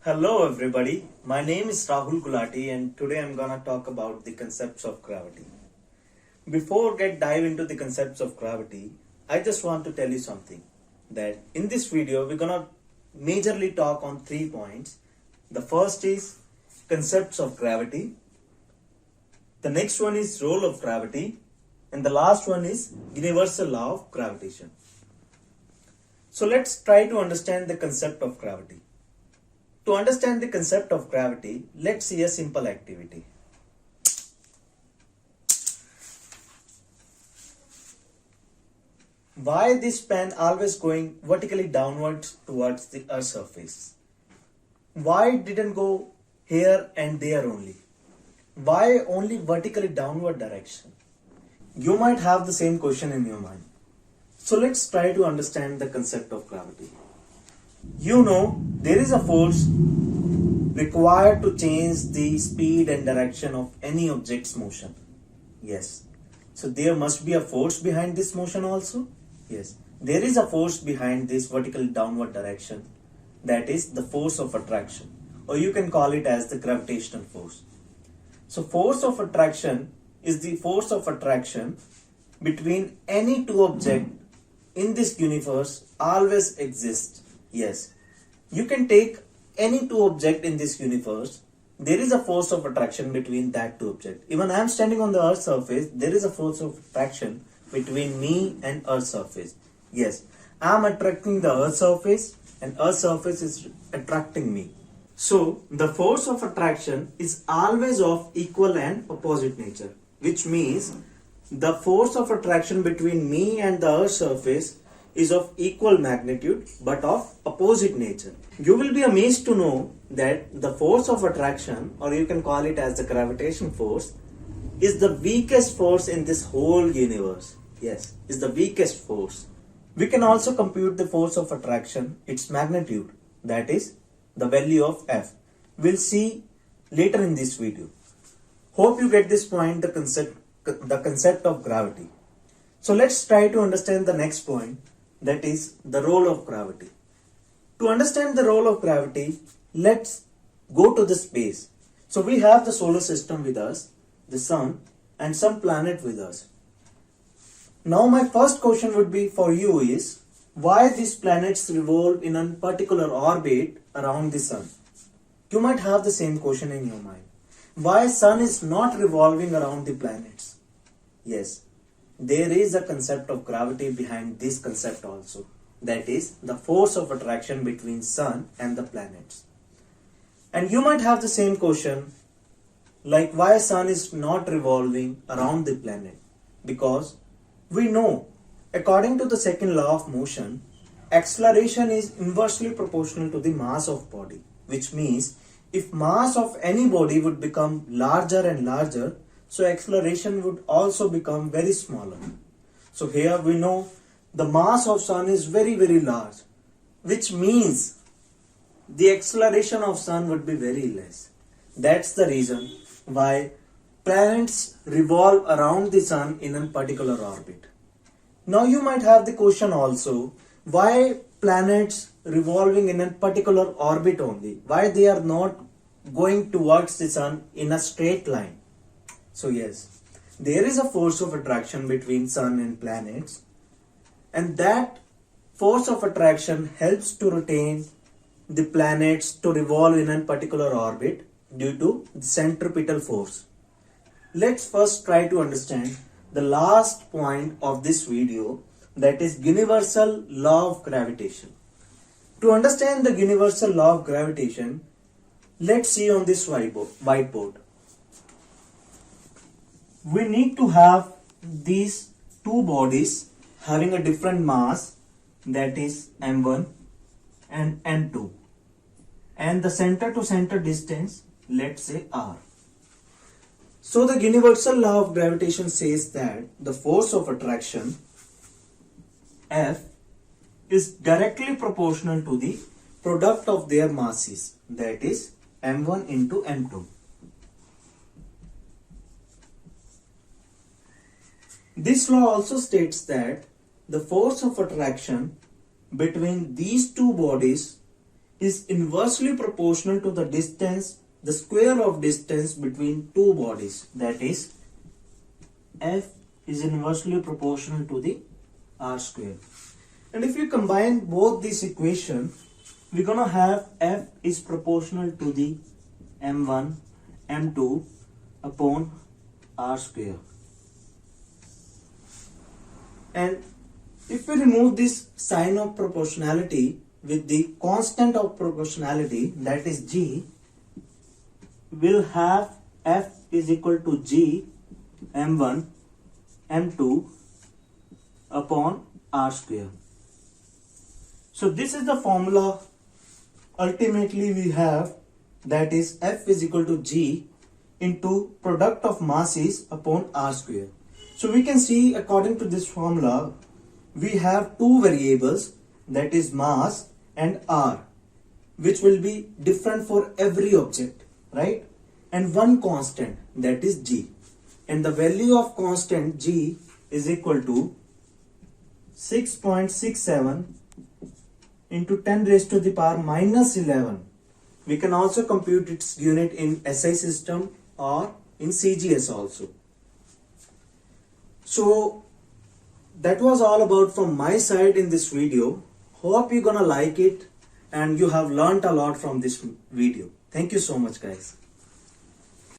Hello everybody, my name is Rahul Gulati and today I'm gonna talk about the concepts of gravity. Before get dive into the concepts of gravity, I just want to tell you something that in this video we're gonna majorly talk on 3 points. The first is concepts of gravity, the next one is role of gravity, and the last one is universal law of gravitation. So let's try to understand the concept of gravity. To understand the concept of gravity, let's see a simple activity. Why this pen always going vertically downwards towards the earth surface? Why it didn't go here and there only? Why only vertically downward direction? You might have the same question in your mind. So let's try to understand the concept of gravity. You know, there is a force required to change the speed and direction of any object's motion. Yes. So there must be a force behind this motion also. Yes. There is a force behind this vertical downward direction. That is the force of attraction. Or you can call it as the gravitational force. So force of attraction is the force of attraction between any two objects in this universe always exists. Yes, you can take any two objects in this universe. There is a force of attraction between that two objects. Even I am standing on the earth surface, there is a force of attraction between me and earth surface. Yes, I am attracting the earth surface and earth surface is attracting me. So the force of attraction is always of equal and opposite nature, which means the force of attraction between me and the earth surface is of equal magnitude but of opposite nature. You will be amazed to know that the force of attraction, or you can call it as the gravitation force, is the weakest force in this whole universe. Yes, is the weakest force. We can also compute the force of attraction, its magnitude, that is the value of F. We'll see later in this video. Hope you get this point, the concept of gravity. So let's try to understand the next point, that is the role of gravity. To understand the role of gravity, let's go to the space. So we have the solar system with us, the sun, and some planet with us. Now my first question would be for you is, why these planets revolve in a particular orbit around the sun? You might have the same question in your mind. Why sun is not revolving around the planets? Yes. There is a concept of gravity behind this concept also. That is the force of attraction between sun and the planets. And you might have the same question like why sun is not revolving around the planet. Because we know according to the second law of motion, acceleration is inversely proportional to the mass of body. Which means if mass of any body would become larger and larger, so acceleration would also become very smaller. So here we know the mass of sun is very large, which means the acceleration of sun would be very less. That's the reason why planets revolve around the sun in a particular orbit. Now you might have the question also, why planets revolving in a particular orbit only? Why they are not going towards the sun in a straight line? So yes, there is a force of attraction between sun and planets, and that force of attraction helps to retain the planets to revolve in a particular orbit due to the centripetal force. Let's first try to understand the last point of this video, that is universal law of gravitation. To understand the universal law of gravitation, let's see on this whiteboard. We need to have these two bodies having a different mass, that is m1 and m2, and the center to center distance, let's say r. So the universal law of gravitation says that the force of attraction F is directly proportional to the product of their masses, that is m1 into m2. This law also states that the force of attraction between these two bodies is inversely proportional to the distance, the square of distance between two bodies. That is, F is inversely proportional to the R square. And if you combine both these equations, we're gonna have F is proportional to the M1, M2 upon R square. And if we remove this sign of proportionality with the constant of proportionality, that is G, we'll have F is equal to G M1 M2 upon R square. So this is the formula ultimately we have, that is F is equal to G into product of masses upon R square. So we can see according to this formula we have two variables, that is mass and R, which will be different for every object, right? And one constant, that is G. And the value of constant G is equal to 6.67 into 10 raised to the power minus 11. We can also compute its unit in SI system or in CGS also. So that was all about from my side in this video. Hope you're gonna like it and you have learnt a lot from this video. Thank you so much, guys.